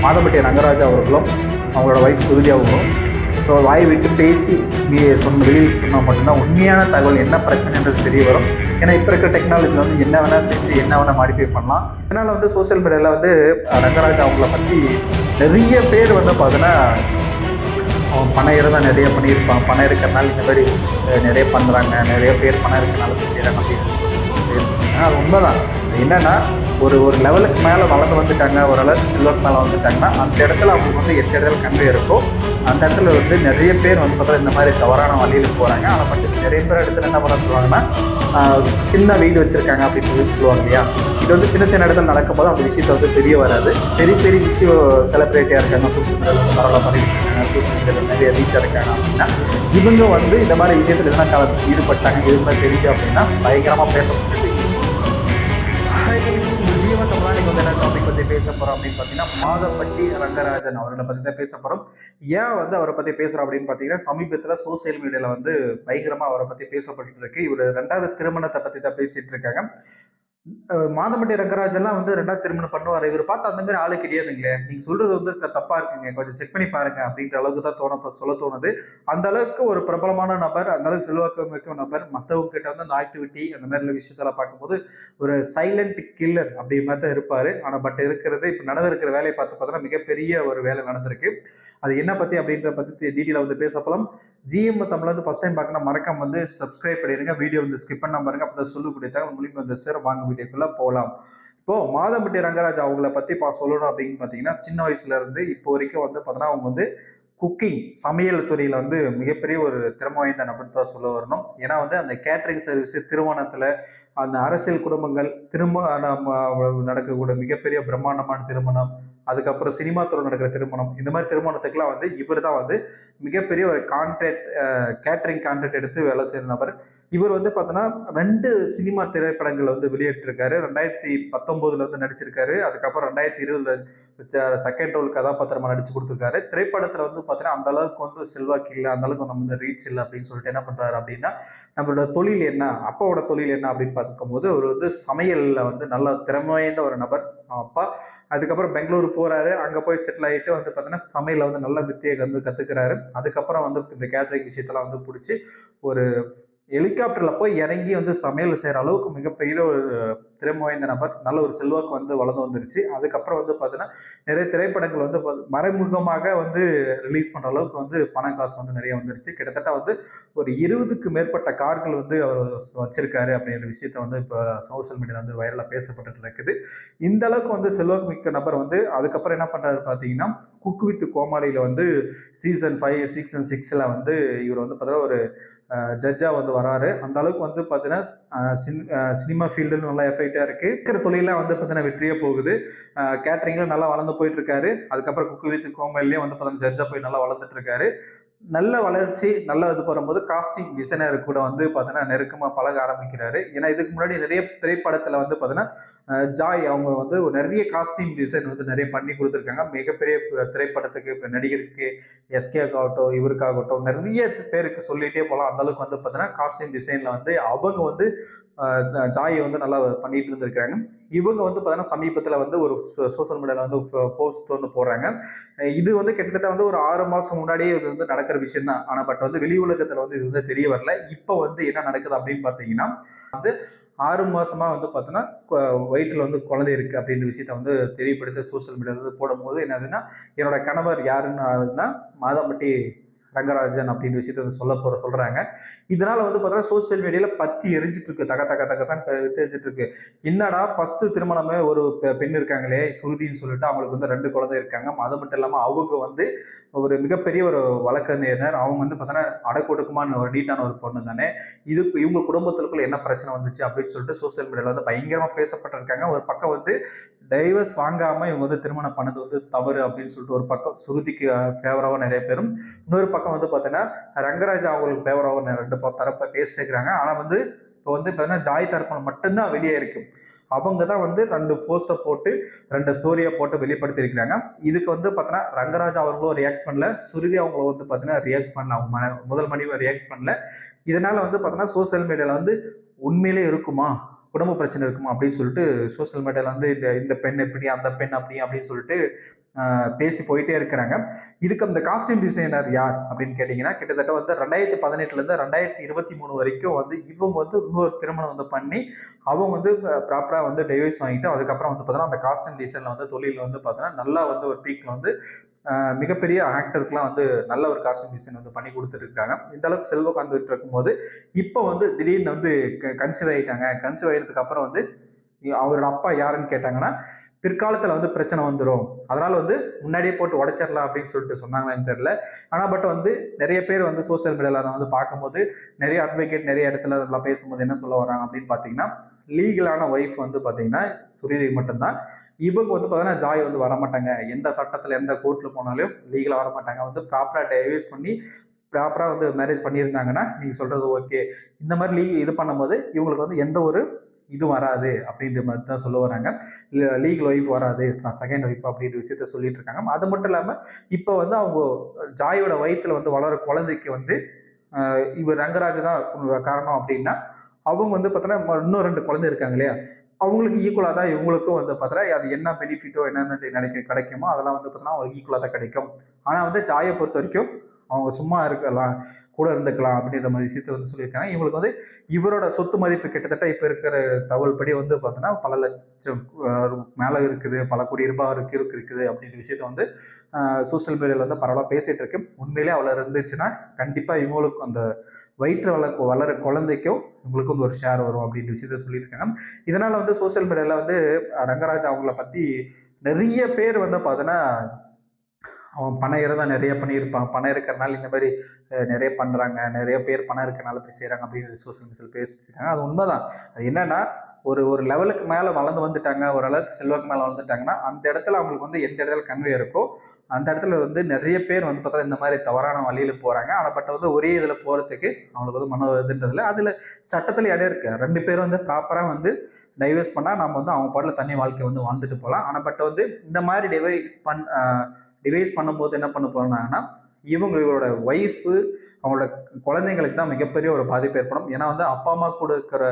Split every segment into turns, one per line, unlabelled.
மாதம்பட்டி ரங்கராஜ் அவர்களும் அவங்களோட ஒய்ஃப் சுருதி அவர்களும் ஸோ வாய் விட்டு பேசி வெளியில் சொன்னால் மட்டும்தான் உண்மையான தகவல் என்ன பிரச்சனைன்றது தெரிய வரும். ஏன்னா இப்போ இருக்கிற டெக்னாலஜியில் வந்து என்ன வேணால் செஞ்சு என்ன வேணால் மாடிஃபை பண்ணலாம். அதனால் வந்து சோசியல் மீடியாவில் வந்து ரங்கராஜ் அவங்கள பற்றி நிறைய பேர் வந்து பார்த்தீங்கன்னா பணம் இருந்தால் நிறைய பண்ணியிருப்பான், பணம் இருக்கிறனால இந்த மாதிரி நிறைய பண்ணுறாங்க, நிறைய பேர் பணம் இருக்கிறனால போய் செய்கிறாங்க அப்படின்னு பேசுகிறாங்க. அது உண்மைதான். என்னென்னா ஒரு லெவலுக்கு மேலே வளர்ந்து வந்துட்டாங்க, ஓரளவுக்கு சில்வருக்கு மேலே வந்துட்டாங்கன்னா அந்த இடத்துல அவங்களுக்கு வந்து எந்த இடத்துல கண்மை இருக்கோ அந்த இடத்துல வந்து நிறைய பேர் வந்து பார்த்தா இந்த மாதிரி தவறான வழியில் போகிறாங்க. அதை பட்சத்தில் நிறைய பேர் இடத்துல என்ன பண்ண சொல்லுவாங்கன்னா சின்ன வீடு வச்சுருக்காங்க அப்படின்னு சொல்லி சொல்லுவாங்க இல்லையா. இது வந்து சின்ன சின்ன இடத்துல நடக்கும்போது அந்த விஷயத்தை வந்து தெரிய வராது. பெரிய பெரிய விஷயம் செலிப்ரிட்டியாக இருக்காங்க, சோசியல் மீடியாவில் வந்து பரவாயில்ல பண்ணிட்டு இருக்காங்க, சோசியல் மீடியாவில் நிறைய ரீச்சாக இருக்காங்க அப்படின்னா இவங்க வந்து இந்த மாதிரி விஷயத்தில் எதனா ஈடுபட்டாங்க எதுவுமே தெரிஞ்சு அப்படின்னா பயங்கரமாக பேசப்பட்டு இன்னைக்கு வந்து என்ன டாபிக் பற்றி பேச போகிறோம் அப்படின்னு பார்த்தீங்கன்னா மாதம்பட்டி ரங்கராஜன் அவர்களை பற்றி தான் பேச போகிறோம். ஏன் வந்து அவரை பற்றி பேசுகிறோம் அப்படின்னு பார்த்தீங்கன்னா சமீபத்தில் சோசியல் மீடியாவில் வந்து பயங்கரமாக அவரை பற்றி பேசப்பட்டு இருக்கு. இவர் 2வது திருமணத்தை பற்றி தான் பேசிட்டு இருக்காங்க. மாதம்பட்டி ரங்கராஜெல்லாம் வந்து 2வது திருமணம் பண்ணுவார். இவர் பார்த்து அந்த மாதிரி ஆளு கிடையாதுங்களே, நீங்க சொல்றது வந்து தப்பா இருக்குங்க, கொஞ்சம் செக் பண்ணி பாருங்க அப்படின்ற அளவுக்கு தான் சொல்ல தோணுது. அந்த அளவுக்கு ஒரு பிரபலமான நபர், அந்த அளவுக்கு செல்வாக்கு மிக்க நபர், மற்றவங்க கிட்ட வந்து அந்த ஆக்டிவிட்டி அந்த மாதிரி விஷயத்தெல்லாம் பார்க்கும்போது ஒரு சைலண்ட் கில்லர் அப்படி மாதிரி தான் இருப்பாரு. ஆனா பட் இருக்கிறது இப்ப நடந்திருக்கிற வேலையை பார்த்தோன்னா மிகப்பெரிய ஒரு வேலை நடந்திருக்கு. அது என்ன பத்தி அப்படின்ற பத்தி டீட்டெயிலாக வந்து பேச போகலாம். ஜிஎம் தமிழ் வந்து ஃபர்ஸ்ட் டைம் பார்க்கணும் மறக்காம வந்து சப்ஸ்கிரைப் பண்ணிடுங்க, வீடியோ வந்து ஸ்கிப் பண்ணாம பாருங்க, அப்போ தான் சொல்லக்கூடிய தகவல் மூலியமா வந்து சேர வாங்க வீடியோக்குள்ள போகலாம். இப்போ மாதம்பட்டி ரங்கராஜ் அவங்கள பத்தி சொல்லணும் அப்படின்னு பாத்தீங்கன்னா சின்ன வயசுல இருந்து இப்போ வரைக்கும் வந்து பார்த்தோன்னா அவங்க வந்து குக்கிங் சமையல் துறையில வந்து மிகப்பெரிய ஒரு திறமை வாய்ந்த நபர் தான் சொல்ல வரணும். ஏன்னா வந்து அந்த கேட்டரிங் சர்வீஸ், திருமணத்துல அந்த அரசியல் குடும்பங்கள், நடக்கக்கூடிய மிகப்பெரிய பிரம்மாண்டமான திருமணம், அதுக்கப்புறம் சினிமா துறை நடக்கிற திருமணம், இந்த மாதிரி திருமணத்துக்குலாம் வந்து இவர் தான் வந்து மிகப்பெரிய ஒரு கேட்டரிங் கான்ட்ராக்ட் எடுத்து வேலை செய்கிற நபர். இவர் வந்து பார்த்தோன்னா 2 சினிமா திரைப்படங்கள் வந்து வெளியிட்டிருக்காரு. 2019 வந்து நடிச்சிருக்காரு. அதுக்கப்புறம் 2020 செகண்ட் ரோல் கதாபாத்திரமா நடிச்சு கொடுத்துருக்காரு. திரைப்படத்தில் வந்து பார்த்தீங்கன்னா அந்த அளவுக்கு வந்து செல்வாக்கு இல்லை, அந்த அளவுக்கு நம்ம ரீச் இல்லை அப்படின்னு சொல்லிட்டு என்ன பண்றாரு அப்படின்னா நம்மளோட தொழில் என்ன, அப்பாவோட தொழில் என்ன அப்படின்னு பார்க்கும்போது அவர் வந்து சமையல்ல வந்து நல்ல திறமை வாய்ந்த ஒரு நபர் அப்பா. அதுக்கப்புறம் பெங்களூர் போறாரு, அங்க போய் செட்டில் ஆகிட்டு வந்து பார்த்தீங்கன்னா சமையல வந்து நல்ல வித்தியை வந்து கத்துக்கிறாரு. அதுக்கப்புறம் வந்து இந்த கேட்டரிங் விஷயத்தெல்லாம் வந்து பிடிச்சி ஒரு ஹெலிகாப்டர்ல போய் இறங்கி வந்து சமையல் செய்யற அளவுக்கு மிகப்பெரிய ஒரு திறமை வாய்ந்த நபர், நல்ல ஒரு செல்வாக்கு வந்து வளர்ந்து வந்துருச்சு. அதுக்கப்புறம் வந்து பார்த்தீங்கன்னா நிறைய திரைப்படங்கள் வந்து மறைமுகமாக வந்து ரிலீஸ் பண்ற அளவுக்கு வந்து பண காசு வந்து நிறைய வந்துருச்சு. கிட்டத்தட்ட வந்து ஒரு 20க்கு மேற்பட்ட கார்கள் வந்து அவர் வச்சிருக்காரு அப்படின்ற விஷயத்த வந்து இப்போ சோசியல் மீடியாவில் வந்து வைரலாக பேசப்பட்டு இருக்குது. இந்த அளவுக்கு வந்து செல்வாக்கு மிக்க நபர் வந்து அதுக்கப்புறம் என்ன பண்றாரு பார்த்தீங்கன்னா குக் வித் கோமாளியில வந்து சீசன் 5 சீசன் 6ல வந்து இவர் வந்து பார்த்தீங்கன்னா ஒரு ஜட்ஜா வந்து வராரு. அந்த அளவுக்கு வந்து பார்த்தீங்கன்னா சினிமா ஃபீல்டு நல்லா எஃபெக்டா இருக்கு. இருக்கிற தொழிலாம் வந்து பார்த்தீங்கன்னா வெற்றியே போகுது. கேட்டரிங்ல நல்லா வளர்ந்து போயிட்டு இருக்காரு. அதுக்கப்புறம் குக் வித் கோமாளிலேயே வந்து பார்த்தீங்கன்னா ஜட்ஜா போய் நல்லா வளர்ந்துட்டு இருக்காரு. நல்ல வளர்ச்சி நல்லா இது வரும்போது காஸ்டிங் டிசைனர் கூட வந்து பார்த்தீங்கன்னா நெருக்கமாக பழக ஆரம்பிக்கிறாரு. ஏன்னா இதுக்கு முன்னாடி நிறைய திரைப்படத்தில் வந்து பார்த்தீங்கன்னா ஜாய் அவங்க வந்து நிறைய காஸ்டியூம் டிசைன் வந்து நிறைய பண்ணி கொடுத்துருக்காங்க. மிகப்பெரிய திரைப்படத்துக்கு இப்போ நடிகருக்கு எஸ்கேக்காகட்டும் இவருக்காகட்டும் நிறைய பேருக்கு சொல்லிட்டே போகலாம். அந்த அளவுக்கு வந்து பார்த்தீங்கன்னா காஸ்டியூம் டிசைனில் வந்து அவங்க வந்து ஜாயை வந்து நல்லா பண்ணிட்டு இருந்திருக்காங்க. இவங்க வந்து பார்த்தீங்கன்னா சமீபத்தில் வந்து ஒரு சோசியல் மீடியாவில் வந்து போஸ்ட் ஒன்று போடுறாங்க. இது வந்து கிட்டத்தட்ட வந்து ஒரு 6 மாதம் முன்னாடியே இது வந்து நடக்கிற விஷயம் தான். ஆனால் பட் வந்து வெளி உலகத்தில் வந்து இது வந்து தெரிய வரல. இப்போ வந்து என்ன நடக்குது அப்படின்னு பார்த்தீங்கன்னா வந்து 6 மாசமா வந்து பார்த்தோன்னா வயிற்றில் வந்து குழந்தை இருக்கு அப்படின்ற விஷயத்த வந்து தெரியப்படுத்த சோசியல் மீடியாவில் வந்து போடும்போது என்னதுன்னா என்னோட கணவர் யாருன்னா மாதம்பட்டி ரங்கராஜன் அப்படின்னு விஷயத்த சொல்றாங்க. இதனால வந்து பார்த்தீங்கன்னா சோசியல் மீடியால பத்தி எரிஞ்சிட்டு இருக்கு, தகத்தான் எரிஞ்சிட்டு இருக்கு. என்னடா ஃபர்ஸ்ட் திருமணமே ஒரு பெண் இருக்காங்களே சுருதின்னு சொல்லிட்டு அவங்களுக்கு வந்து 2 குழந்தை இருக்காங்க. அது மட்டும் இல்லாம அவங்க வந்து ஒரு மிகப்பெரிய ஒரு வழக்கறிஞர், அவங்க வந்து பார்த்தீங்கன்னா அடக்கொடுக்குமான ஒரு நீட்டான ஒரு பொண்ணு தானே, இவங்க குடும்பத்திற்குள்ள என்ன பிரச்சனை வந்துச்சு அப்படின்னு சொல்லிட்டு சோசியல் மீடியால வந்து பயங்கரமா பேசப்பட்டிருக்காங்க. ஒரு பக்கம் வந்து டைவர்ஸ் வாங்காம இவங்க வந்து திருமணம் பண்ணது வந்து தவறு அப்படின்னு சொல்லிட்டு ஒரு பக்கம் சுருதிக்கு ஃபேவராக நிறைய பேரும், இன்னொரு பக்கம் வந்து பார்த்தீங்கன்னா ரங்கராஜ் அவங்களுக்கு ஃபேவராக 2 தரப்பை பேசிக்கிறாங்க. ஆனால் வந்து இப்போ வந்து பார்த்தீங்கன்னா ஜாய் தரப்பு மட்டும்தான் வெளியே இருக்கு. அவங்க தான் வந்து 2 போஸ்ட்டை போட்டு 2 ஸ்டோரியை போட்டு வெளிப்படுத்தி இருக்கிறாங்க. இதுக்கு வந்து பார்த்தீங்கன்னா ரங்கராஜ் அவர்களும் ரியாக்ட் பண்ணல, சுருதி அவங்களும் வந்து பார்த்தீங்கன்னா ரியாக்ட் பண்ணல, அவங்க முதல் மனைவி ரியாக்ட் பண்ணல. இதனால வந்து பார்த்தீங்கன்னா சோசியல் மீடியாவில் வந்து உண்மையிலே இருக்குமா குடும்ப பிரச்சனை இருக்குமா அப்படின்னு சொல்லிட்டு சோசியல் மீடியாவில் வந்து இந்த பெண் எப்படி, அந்த பெண் அப்படி அப்படின்னு சொல்லிட்டு பேசி போயிட்டே இருக்கிறாங்க. இதுக்கு அந்த காஸ்டியூம் டிசைனர் யார் அப்படின்னு கேட்டிங்கன்னா, கிட்டத்தட்ட வந்து 2018லேருந்து 2023 வரைக்கும் வந்து இவங்க வந்து இன்னொரு திருமணம் வந்து பண்ணி அவங்க வந்து ப்ராப்பராக வந்து டைவர்ஸ் வாங்கிட்டு அதுக்கப்புறம் வந்து பார்த்தோன்னா அந்த காஸ்டியூம் டிசைனில் வந்து தொழிலில் வந்து பார்த்தோன்னா நல்லா வந்து ஒரு பீக்கில் வந்து மிகப்பெரிய ஆக்டருக்குலாம் வந்து நல்ல ஒரு காஸ்டியூம் டிசைன் வந்து பண்ணி கொடுத்துருக்காங்க. இந்த அளவுக்கு செல்வம் வந்துட்டு இருக்கும்போது இப்போ வந்து திடீர்னு வந்து கன்சீவ் ஆகிட்டாங்க. கன்சீவ் ஆகிட்டதுக்கு அப்புறம் வந்து அவரோட அப்பா யாருன்னு கேட்டாங்கன்னா, பிற்காலத்தில் வந்து பிரச்சனை வந்துடும், அதனால வந்து முன்னாடியே போட்டு உடைச்சிடலாம் அப்படின்னு சொல்லிட்டு சொன்னாங்கன்னு தெரியல. ஆனால் பட் வந்து நிறைய பேர் வந்து சோசியல் மீடியாவில் நான் வந்து பார்க்கும்போது நிறைய அட்வொகேட் நிறைய இடத்துல அதெல்லாம் பேசும்போது என்ன சொல்ல வராங்க அப்படின்னு பார்த்தீங்கன்னா, லீகலான ஒய்ஃப் வந்து பார்த்தீங்கன்னா சுருதி மட்டும்தான். இவங்க வந்து பார்த்தீங்கன்னா ஜாய் வந்து வரமாட்டாங்க. எந்த சட்டத்தில் எந்த கோர்ட்டில் போனாலும் லீகலாக வரமாட்டாங்க. வந்து ப்ராப்பராக டைவர்ஸ் பண்ணி ப்ராப்பராக வந்து மேரேஜ் பண்ணியிருந்தாங்கன்னா நீங்கள் சொல்கிறது ஓகே. இந்த மாதிரி இது பண்ணும்போது இவங்களுக்கு வந்து எந்த ஒரு இது வராது அப்படின்ற மாதிரி தான் சொல்ல வராங்க. லீகல் ஒய்ஃப் வராது, செகண்ட் ஒய்ஃப் அப்படின்ற விஷயத்த சொல்லிட்டு இருக்காங்க. அது மட்டும் இல்லாமல் இப்போ வந்து அவங்க ஜாயோட வயிற்றுல வந்து வளர குழந்தைக்கு வந்து இவர் ரங்கராஜ் தான் காரணம் அப்படின்னா, அவங்க வந்து பார்த்தோன்னா இன்னும் 2 குழந்தை இருக்காங்க இல்லையா, அவங்களுக்கு ஈக்குவலாக தான் இவங்களுக்கும் வந்து பார்த்தோன்னா அது என்ன பெனிஃபிட்டோ என்னென்ன கிடைக்குமோ அதெல்லாம் வந்து பார்த்தோன்னா அவங்களுக்கு ஈக்குவலாக தான் கிடைக்கும். ஆனால் வந்து ஜாயை பொறுத்த வரைக்கும் அவங்க சும்மா இருக்கலாம், கூட இருந்துக்கலாம் அப்படின்ற மாதிரி விஷயத்த வந்து சொல்லியிருக்காங்க. இவங்களுக்கு வந்து இவரோட சொத்து மதிப்பு கிட்டத்தட்ட இப்போ இருக்கிற தகவல் படி வந்து பார்த்தோன்னா பல லட்சம் மேலே இருக்குது, பல கோடி ரூபாய் இருக்குது அப்படின்ற விஷயத்த வந்து சோசியல் மீடியாவில் வந்து பரவாயில்ல பேசிகிட்டு இருக்கு. உண்மையிலே அவ்வளோ இருந்துச்சுன்னா கண்டிப்பாக இவங்களுக்கும் அந்த வயிற்று வளர குழந்தைக்கும் இவங்களுக்கும் வந்து ஒரு ஷேர் வரும் அப்படின்ற விஷயத்த சொல்லியிருக்காங்க. இதனால் வந்து சோசியல் மீடியாவில் வந்து ரங்கராஜ் அவங்கள பற்றி நிறைய பேர் வந்து பார்த்தோன்னா அவன் பணம் இருந்தால் நிறைய பண்ணியிருப்பான், பணம் இருக்கிறனால இந்த மாதிரி நிறைய பண்ணுறாங்க, நிறைய பேர் பணம் இருக்கிறனால இப்படி செய்கிறாங்க அப்படின்னு சோசியல் மீடியாவில் பேசிட்டு இருக்காங்க. அது உண்மைதான். அது என்னன்னா ஒரு லெவலுக்கு மேலே வளர்ந்து வந்துட்டாங்க, ஓரளவுக்கு செல்வாக்கு மேலே வளர்ந்துட்டாங்கன்னா அந்த இடத்துல அவங்களுக்கு வந்து எந்த இடத்துல கன்வே இருக்கோ அந்த இடத்துல வந்து நிறைய பேர் வந்து பார்த்தா இந்த மாதிரி தவறான வழியில் போகிறாங்க. ஆனால் பட் வந்து ஒரே இதில் போகிறதுக்கு அவங்களுக்கு வந்து மன வருதுன்றதுல அதில் சட்டத்தில் இடம் இருக்குது. 2 பேரும் வந்து ப்ராப்பராக வந்து டைவர்ஸ் பண்ணால் நம்ம வந்து அவங்க பாட்டில் தனி வாழ்க்கை வந்து வாழ்ந்துட்டு போகலாம். ஆனால் பட் வந்து இந்த மாதிரி டிவைஸ் பண்ணும்போது என்ன பண்ண போறாங்கன்னா, இவங்களோட ஒய்ஃபு அவங்களோட குழந்தைங்களுக்கு தான் மிகப்பெரிய ஒரு பாதிப்பு ஏற்படும். ஏன்னா வந்து அப்பா அம்மா கூட இருக்கிற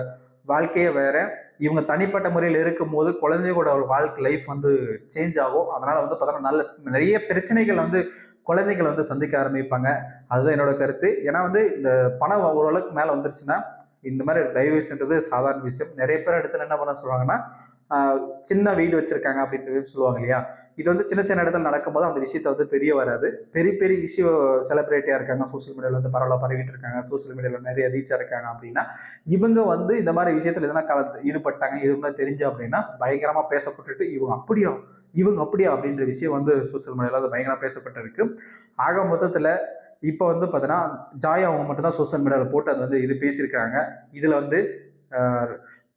வாழ்க்கையே வேற, இவங்க தனிப்பட்ட முறையில் இருக்கும்போது குழந்தைகளோட வாழ்க்கை லைஃப் வந்து சேஞ்ச் ஆகும். அதனால வந்து பார்த்தோன்னா நிறைய பிரச்சனைகள் வந்து குழந்தைகள் வந்து சந்திக்க ஆரம்பிப்பாங்க. அதுதான் என்னோட கருத்து. ஏன்னா வந்து இந்த பணம் ஓரளவுக்கு மேலே வந்துருச்சுன்னா இந்த மாதிரி டைவர்ஸ்ன்றது சாதாரண விஷயம். நிறைய பேர் இடத்துல என்ன பண்ண சொல்லுவாங்கன்னா, சின்ன வீடு வச்சிருக்காங்க அப்படின்ட்டு சொல்லுவாங்க இல்லையா, இது வந்து சின்ன சின்ன இடத்துல நடக்கும்போது அந்த விஷயத்த வந்து தெரிய வராது. பெரிய பெரிய விஷயம் செலிபிரிட்டியா இருக்காங்க, சோசியல் மீடியாவில் வந்து பரவலாக பரவிட்டு இருக்காங்க, சோசியல் மீடியாவில் நிறைய ரீச்சாக இருக்காங்க அப்படின்னா இவங்க வந்து இந்த மாதிரி விஷயத்துல எதனா ஈடுபட்டாங்க இவங்க தெரிஞ்சு அப்படின்னா பயங்கரமா பேசப்பட்டுட்டு இவங்க அப்படியா அப்படின்ற விஷயம் வந்து சோசியல் மீடியாவில் வந்து பயங்கரமாக பேசப்பட்டிருக்கு. ஆக மொத்தத்தில் இப்போ வந்து பார்த்தீங்கன்னா ஜாய் அவங்க மட்டும் தான் சோசியல் மீடியாவில் போட்டு அது வந்து இது பேசியிருக்காங்க. இதில் வந்து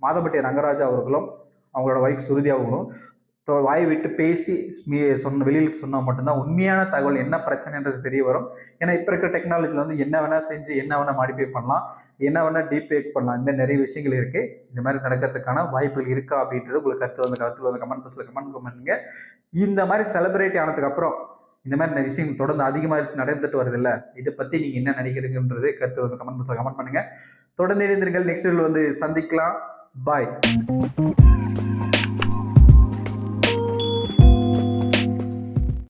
மாதம்பட்டி ரங்கராஜா அவர்களும் அவங்களோட ஒய்ஃப் சுருதி அவங்களும் வாய் விட்டு பேசி வெளியில் சொன்னால் மட்டும்தான் உண்மையான தகவல் என்ன பிரச்சனைன்றது தெரிய வரும். ஏன்னா இப்போ இருக்கிற டெக்னாலஜியில் வந்து என்ன வேணால் செஞ்சு என்ன வேணால் மாடிஃபை பண்ணலாம், என்ன வேணால் டீபேக் பண்ணலாம். இந்த மாதிரி நிறைய விஷயங்கள் இருக்குது. இந்த மாதிரி நடக்கிறதுக்கான வாய்ப்புகள் இருக்கா அப்படின்றது உங்களுக்கு கருத்தில் வந்து கமெண்ட் பாக்ஸில் கமெண்ட் பண்ணுங்க. இந்த மாதிரி செலிப்ரேட் ஆனதுக்கப்புறம் இந்த மாதிரி விஷயங்கள் தொடர்ந்து அதிகமாக நடந்துட்டு வருது இல்லை, இதை பற்றி நீங்கள் என்ன நினைக்கிறீங்கன்றது கருத்து வந்து கமெண்ட் பாக்ஸில் கமெண்ட் பண்ணுங்கள். தொடர்ந்து இணைந்திருங்கள். நெக்ஸ்ட் வீடியோவில் வந்து சந்திக்கலாம். பாய்.